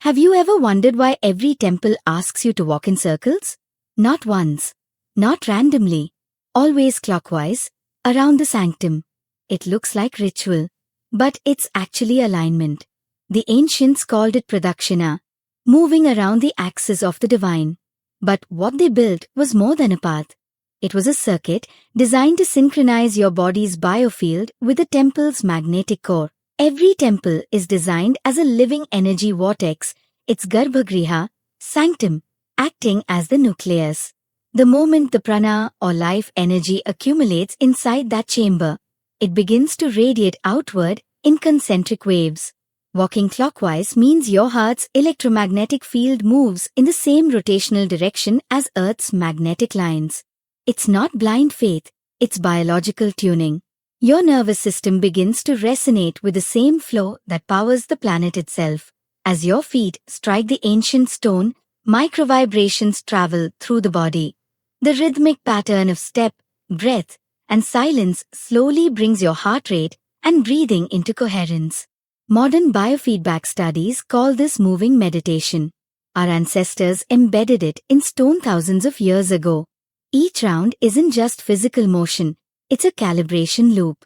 Have you ever wondered why every temple asks you to walk in circles? Not once, not randomly, always clockwise, around the sanctum. It looks like ritual, but it's actually alignment. The ancients called it Pradakshina, moving around the axis of the divine. But what they built was more than a path. It was a circuit designed to synchronize your body's biofield with the temple's magnetic core. Every temple is designed as a living energy vortex, its garbhagriha, sanctum, acting as the nucleus. The moment the prana or life energy accumulates inside that chamber, it begins to radiate outward in concentric waves. Walking clockwise means your heart's electromagnetic field moves in the same rotational direction as Earth's magnetic lines. It's not blind faith, it's biological tuning. Your nervous system begins to resonate with the same flow that powers the planet itself. As your feet strike the ancient stone, microvibrations travel through the body. The rhythmic pattern of step, breath, and silence slowly brings your heart rate and breathing into coherence. Modern biofeedback studies call this moving meditation. Our ancestors embedded it in stone thousands of years ago. Each round isn't just physical motion, it's a calibration loop.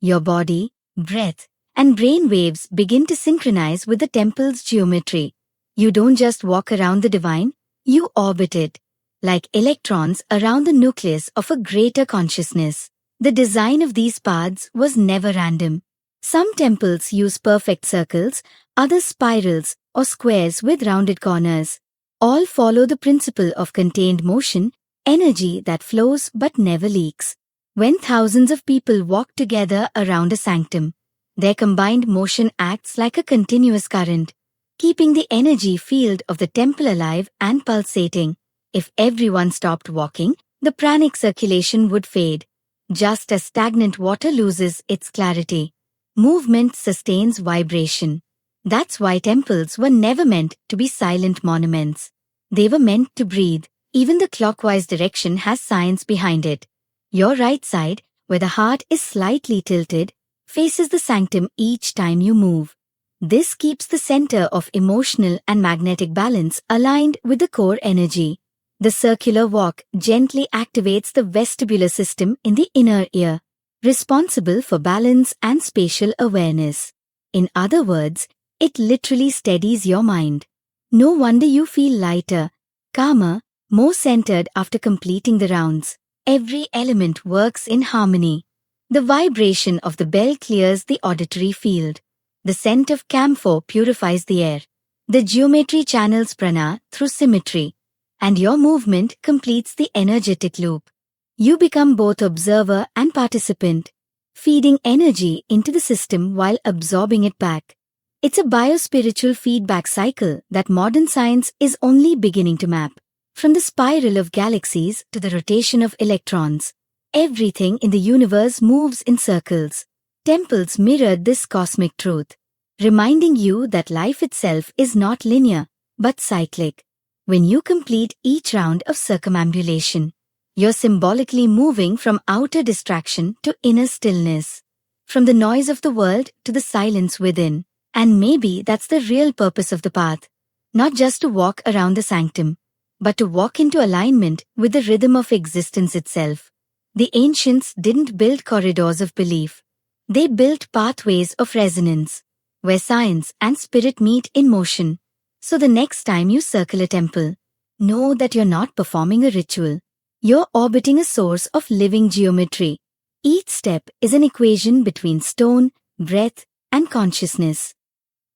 Your body, breath, and brain waves begin to synchronize with the temple's geometry. You don't just walk around the divine, you orbit it, like electrons around the nucleus of a greater consciousness. The design of these paths was never random. Some temples use perfect circles, others spirals or squares with rounded corners. All follow the principle of contained motion, energy that flows but never leaks. When thousands of people walk together around a sanctum, their combined motion acts like a continuous current, keeping the energy field of the temple alive and pulsating. If everyone stopped walking, the pranic circulation would fade, just as stagnant water loses its clarity. Movement sustains vibration. That's why temples were never meant to be silent monuments. They were meant to breathe. Even the clockwise direction has science behind it. Your right side, where the heart is slightly tilted, faces the sanctum each time you move. This keeps the center of emotional and magnetic balance aligned with the core energy. The circular walk gently activates the vestibular system in the inner ear, responsible for balance and spatial awareness. In other words, it literally steadies your mind. No wonder you feel lighter, calmer, more centered after completing the rounds. Every element works in harmony. The vibration of the bell clears the auditory field. The scent of camphor purifies the air. The geometry channels prana through symmetry. And your movement completes the energetic loop. You become both observer and participant, feeding energy into the system while absorbing it back. It's a biospiritual feedback cycle that modern science is only beginning to map. From the spiral of galaxies to the rotation of electrons, everything in the universe moves in circles. Temples mirrored this cosmic truth, reminding you that life itself is not linear, but cyclic. When you complete each round of circumambulation, you're symbolically moving from outer distraction to inner stillness, from the noise of the world to the silence within. And maybe that's the real purpose of the path, not just to walk around the sanctum, but to walk into alignment with the rhythm of existence itself. The ancients didn't build corridors of belief. They built pathways of resonance, where science and spirit meet in motion. So the next time you circle a temple, know that you're not performing a ritual. You're orbiting a source of living geometry. Each step is an equation between stone, breath, and consciousness.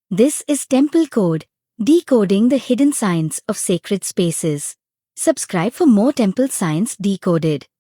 This is Temple Code, decoding the hidden science of sacred spaces. Subscribe for more temple science decoded.